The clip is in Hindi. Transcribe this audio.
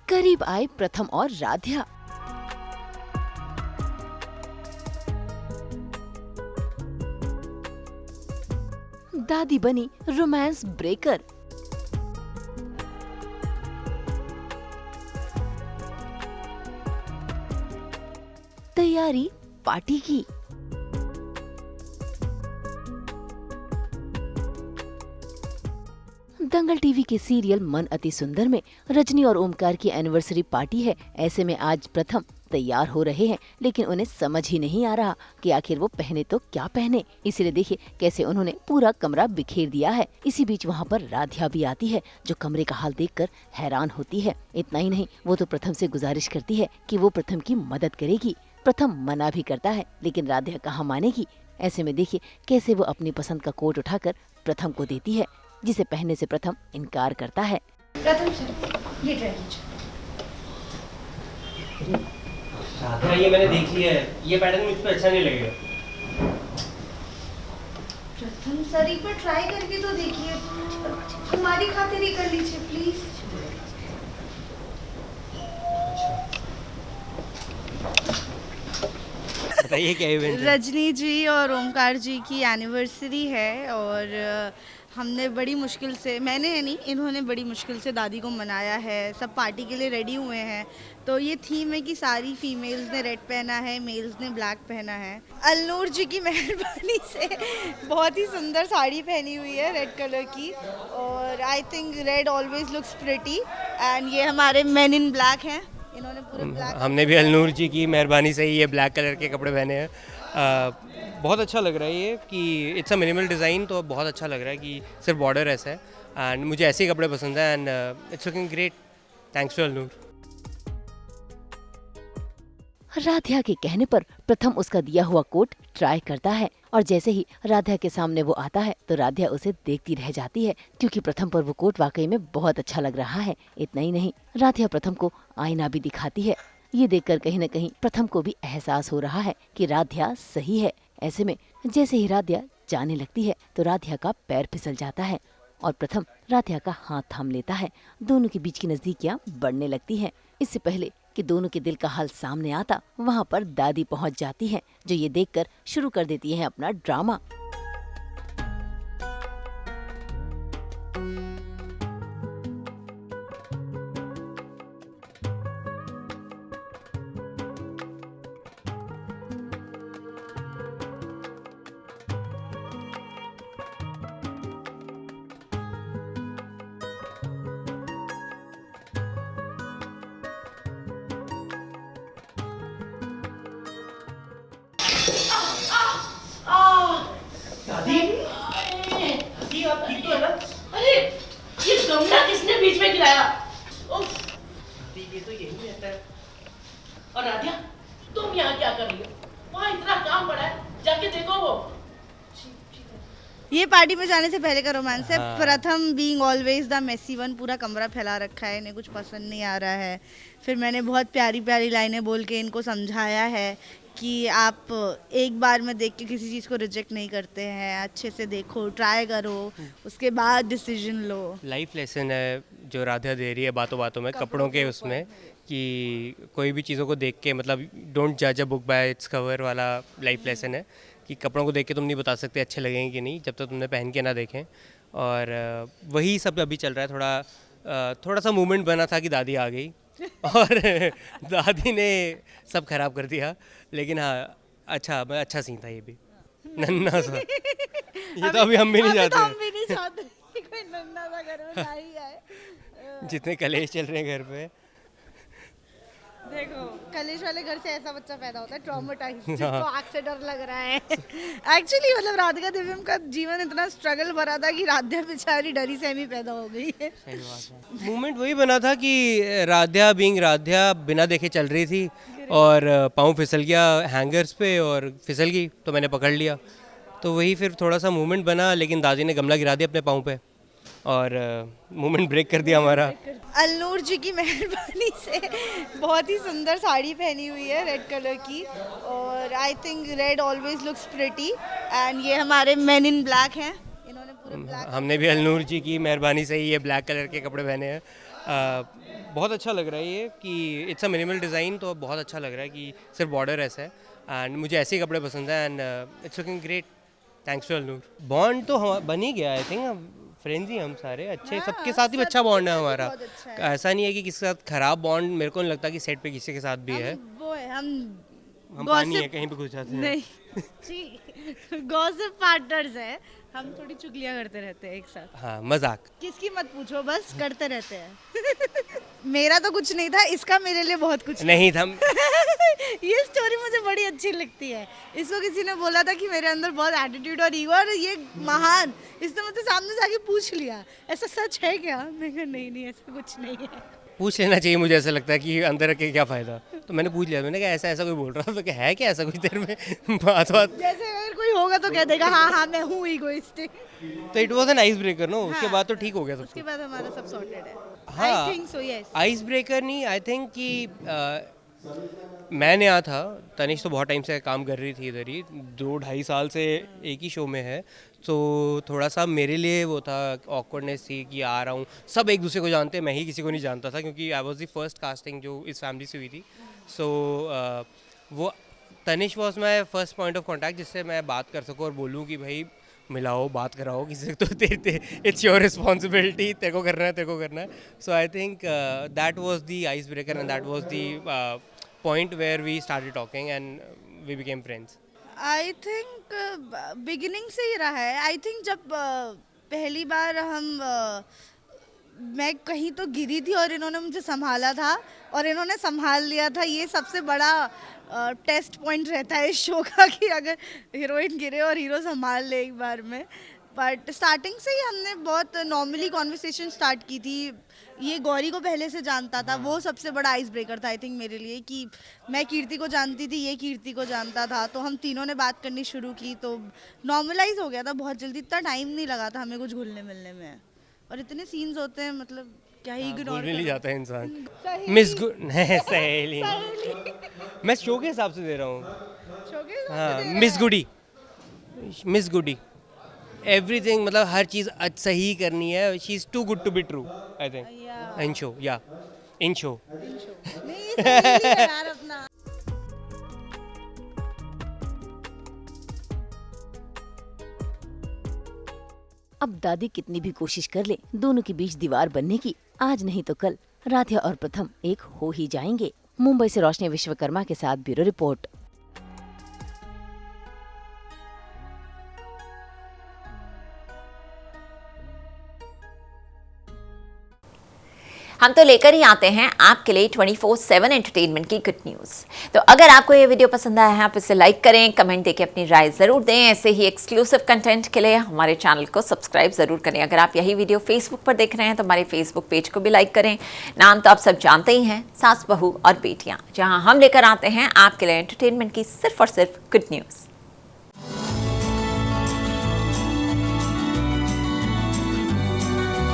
करीब आए प्रथम और राध्या। दादी बनी रोमांस ब्रेकर। तैयारी पार्टी की। दंगल टीवी के सीरियल मन अति सुंदर में रजनी और ओमकार की एनिवर्सरी पार्टी है। ऐसे में आज प्रथम तैयार हो रहे हैं, लेकिन उन्हें समझ ही नहीं आ रहा कि आखिर वो पहने तो क्या पहने। इसीलिए देखिए कैसे उन्होंने पूरा कमरा बिखेर दिया है। इसी बीच वहाँ पर राध्या भी आती है, जो कमरे का हाल देखकर हैरान होती है। इतना ही नहीं, वो तो प्रथम से गुजारिश करती है कि वो प्रथम की मदद करेगी। प्रथम मना भी करता है, लेकिन राध्या कहाँ मानेगी। ऐसे में देखिए कैसे वो अपनी पसंद का कोट उठाकर प्रथम को देती है, जिसे पहनने से प्रथम इनकार करता है। प्रथम सर, ये ट्राई कीजिए। राधा, ये मैंने देख लिया है, ये पैटर्न मुझ पे अच्छा नहीं लगेगा। प्रथम सर, एक बार ट्राई करके तो देखिए, हमारी खातिर ही कर लीजिए प्लीज। बताइए क्या इवेंट है? रजनी जी और ओमकार जी की एनिवर्सरी है और हमने बड़ी मुश्किल से, मैंने नहीं, इन्होंने बड़ी मुश्किल से दादी को मनाया है। सब पार्टी के लिए रेडी हुए हैं। तो ये थीम है कि सारी फीमेल्स ने रेड पहना है, मेल्स ने ब्लैक पहना है। अलनूर जी की मेहरबानी से बहुत ही सुंदर साड़ी पहनी हुई है रेड कलर की, और I think red always looks pretty. And ये हमारे मेन इन ब्लैक हैं, इन्होंने पूरे ब्लैक। हमने भी अलनूर जी की मेहरबानी से ही ये ब्लैक कलर के कपड़े पहने हैं। बहुत अच्छा लग रहा है ये कि इट्स अ मिनिमल डिज़ाइन, तो बहुत अच्छा लग रहा है कि सिर्फ बॉर्डर ऐसा है। एंड मुझे ऐसे ही कपड़े पसंद है and it's looking great. Thanks to Alnoor. Radhya के कहने पर प्रथम उसका दिया हुआ कोट ट्राई करता है, और जैसे ही राध्या के सामने वो आता है तो राध्या उसे देखती रह जाती है, क्योंकि प्रथम पर वो कोट वाकई में बहुत अच्छा लग रहा है। इतना ही नहीं, राध्या प्रथम को आईना भी दिखाती है। ये देखकर कहीं न कहीं प्रथम को भी एहसास हो रहा है कि राध्या सही है। ऐसे में जैसे ही राध्या जाने लगती है तो राध्या का पैर फिसल जाता है और प्रथम राध्या का हाथ थाम लेता है। दोनों के बीच की नजदीकियां बढ़ने लगती हैं। इससे पहले कि दोनों के दिल का हाल सामने आता, वहाँ पर दादी पहुँच जाती है, जो ये देखकर शुरू कर देती है अपना ड्रामा। दादी, दादी आप ठीक तो है ना? अरे ये गमला किसने बीच में गिराया? उफ, दादी ये तो यही रहता है। और राधिया, तुम यहाँ क्या कर रही हो? वहाँ इतना काम पड़ा है, जाके देखो वो। ये पार्टी में जाने से पहले का रोमांस है। हाँ। Pratham being always the messy one, पूरा कमरा फैला रखा है, इन्हें कुछ पसंद नहीं आ रहा है। फिर मैंने बहुत प्यारी प्यारी लाइनें बोल के इनको समझाया है कि आप एक बार में देख के किसी चीज़ को रिजेक्ट नहीं करते हैं, अच्छे से देखो, ट्राई करो, उसके बाद डिसीजन लो। लाइफ लेसन है जो राधा दे रही है बातों बातों में, कपड़ों के उसमें, कि कोई भी चीज़ों को देख के, मतलब डोंट जज a book by its cover वाला लाइफ लेसन है कि कपड़ों को देख के तुम नहीं बता सकते अच्छे लगेंगे कि नहीं जब तक तुमने पहन के ना देखें। और वही सब अभी चल रहा है। थोड़ा सा मूवमेंट बना था कि दादी आ गई और दादी ने सब खराब कर दिया, लेकिन हाँ अच्छा सीन था ये भी, नन्ना सा। ये तो अभी हम भी नहीं चाहते हम भी नहीं चाहते कि कोई नन्ना सा घर में नहीं आए। जितने कलेश चल रहे हैं घर पे। देखो, कलेश वाले घर से ऐसा बच्चा पैदा होता है ट्रॉमेटाइज, जिसको आग से डर लग रहा है। एक्चुअली मतलब राधिका दिव्यम का जीवन इतना स्ट्रगल भरा था कि राध्या बेचारी डरी सहमी पैदा हो गई है। मूवमेंट वही बना था कि राध्या बीइंग राध्या बिना देखे चल रही थी और पाँव फिसल गया हैंगर्स पे और फिसल गई, तो मैंने पकड़ लिया। तो वही फिर थोड़ा सा मूवमेंट बना, लेकिन दादी ने गमला गिरा दिया अपने पाँव पे और मूवमेंट ब्रेक कर दिया हमारा। अलनूर जी की मेहरबानी से बहुत ही सुंदर साड़ी पहनी हुई है रेड कलर की, और I think red always looks pretty. And ये हमारे मेन इन ब्लैक हैं, इन्होंने पूरे ब्लैक। हमने भी अलनूर जी की मेहरबानी से ही ये ब्लैक कलर के कपड़े पहने हैं। बहुत अच्छा लग रहा है ये कि इट्स अ मिनिमल डिज़ाइन, तो बहुत अच्छा लग रहा है कि सिर्फ बॉर्डर ऐसा है। एंड मुझे ऐसे ही कपड़े पसंद है and it's looking great. Thanks to Alnoor. Bond तो हम बन ही गया, आई थिंक फ्रेंड्स ही हम सारे अच्छे, सबके साथ ही अच्छा बॉन्ड है हमारा। बहुत अच्छा है। ऐसा नहीं है कि किसी के साथ खराब बॉन्ड, मेरे को नहीं लगता कि सेट पे किसी के साथ भी है। वो है हम पानी है gossip- कहीं पे घुस जाते हैं। नहीं जी गॉसिप पार्टनर्स है, हम थोड़ी चुगलियां करते रहते हैं एक साथ। हाँ, मजाक। किसकी मत पूछो, बस करते रहते हैं। मेरा तो कुछ नहीं था, इसका मेरे लिए बहुत कुछ था। नहीं था। ये स्टोरी मुझे बड़ी अच्छी लगती है। इसको किसी ने बोला था कि मेरे अंदर बहुत एटीट्यूड और ईगो, और ये महान, इसने मुझसे सामने से आके पूछ लिया ऐसा सच है क्या? मैं कहा नहीं ऐसा कुछ नहीं है। पूछ लेना चाहिए, मुझे ऐसा लगता है कि अंदर रख के क्या फ़ायदा। तो मैंने पूछ लिया, मैंने कहा ऐसा ऐसा कोई बोल रहा था, तो क्या है क्या ऐसा कुछ देर में बात बात। जैसे अगर कोई होगा तो कह देगा हाँ मैं हूँ ईगोइस्टिक। तो it was an ice breaker no, उसके बाद तो ठीक हो गया सब उसके बाद हमारा सब सॉर्टेड है। हाँ। I think so, yes. Ice breaker नहीं, आई थिंक कि मैं नया था, तनिष तो बहुत टाइम से काम कर रही थी इधर ही, 2-2.5 साल से एक ही शो में है, तो थोड़ा सा मेरे लिए वो था, ऑकवर्डनेस थी कि आ रहा हूँ, सब एक दूसरे को जानते हैं, मैं ही किसी को नहीं जानता था, क्योंकि I was the first casting जो इस फैमिली से हुई थी। सो वो Tanish was my first point of contact, जिससे मैं बात कर सकूँ और बोलूँ कि भाई मिलाओ, बात कराओ किसी से, तो तेरे इट्स योर रिस्पॉन्सिबिलिटी, तेरे को करना है, तेरे को करना है। So I think that was the ice breaker and that was the point where we started talking and we became friends. I think beginning से ही रहा है। आई थिंक जब पहली बार मैं कहीं तो गिरी थी और इन्होंने मुझे संभाला था और इन्होंने संभाल लिया था, ये सबसे बड़ा टेस्ट पॉइंट रहता है इस शो का कि अगर हीरोइन गिरे और हीरो संभाल ले एक बार में। बट स्टार्टिंग से ही हमने बहुत नॉर्मली कॉन्वर्सेशन स्टार्ट की थी। ये गौरी को पहले से जानता था, वो सबसे बड़ा आइस ब्रेकर था आई थिंक मेरे लिए, कि मैं कीर्ति को जानती थी, ये कीर्ति को जानता था, तो हम तीनों ने बात करनी शुरू की, तो नॉर्मलाइज हो गया था बहुत जल्दी। इतना टाइम नहीं लगा था हमें कुछ घुलने मिलने में, और इतने सीन्स होते हैं, मतलब क्या ही भूल इग्नोर भी नहीं जाता है इंसान। सहेली। मिस सहेली मैं शो के हिसाब से दे रहा हूँ। हाँ, Miss Goody, Miss Goody, everything, मतलब हर चीज़ सही करनी है। She is too good to be true, I think, in show, या इन शो। नहीं सहेली है यार अपना। अब दादी कितनी भी कोशिश कर ले, दोनों के बीच दीवार बनने की, आज नहीं तो कल राधिया और प्रथम एक हो ही जाएंगे। मुंबई से रोशनी विश्वकर्मा के साथ ब्यूरो रिपोर्ट। हम तो लेकर ही आते हैं आपके लिए 24/7 एंटरटेनमेंट की गुड न्यूज़। तो अगर आपको ये वीडियो पसंद आया है, आप इसे लाइक करें, कमेंट देके अपनी राय ज़रूर दें। ऐसे ही एक्सक्लूसिव कंटेंट के लिए हमारे चैनल को सब्सक्राइब ज़रूर करें। अगर आप यही वीडियो फेसबुक पर देख रहे हैं तो हमारे फेसबुक पेज को भी लाइक करें। नाम तो आप सब जानते ही हैं, सास बहू और बेटियाँ, जहाँ हम लेकर आते हैं आपके लिए एंटरटेनमेंट की सिर्फ और सिर्फ गुड न्यूज़।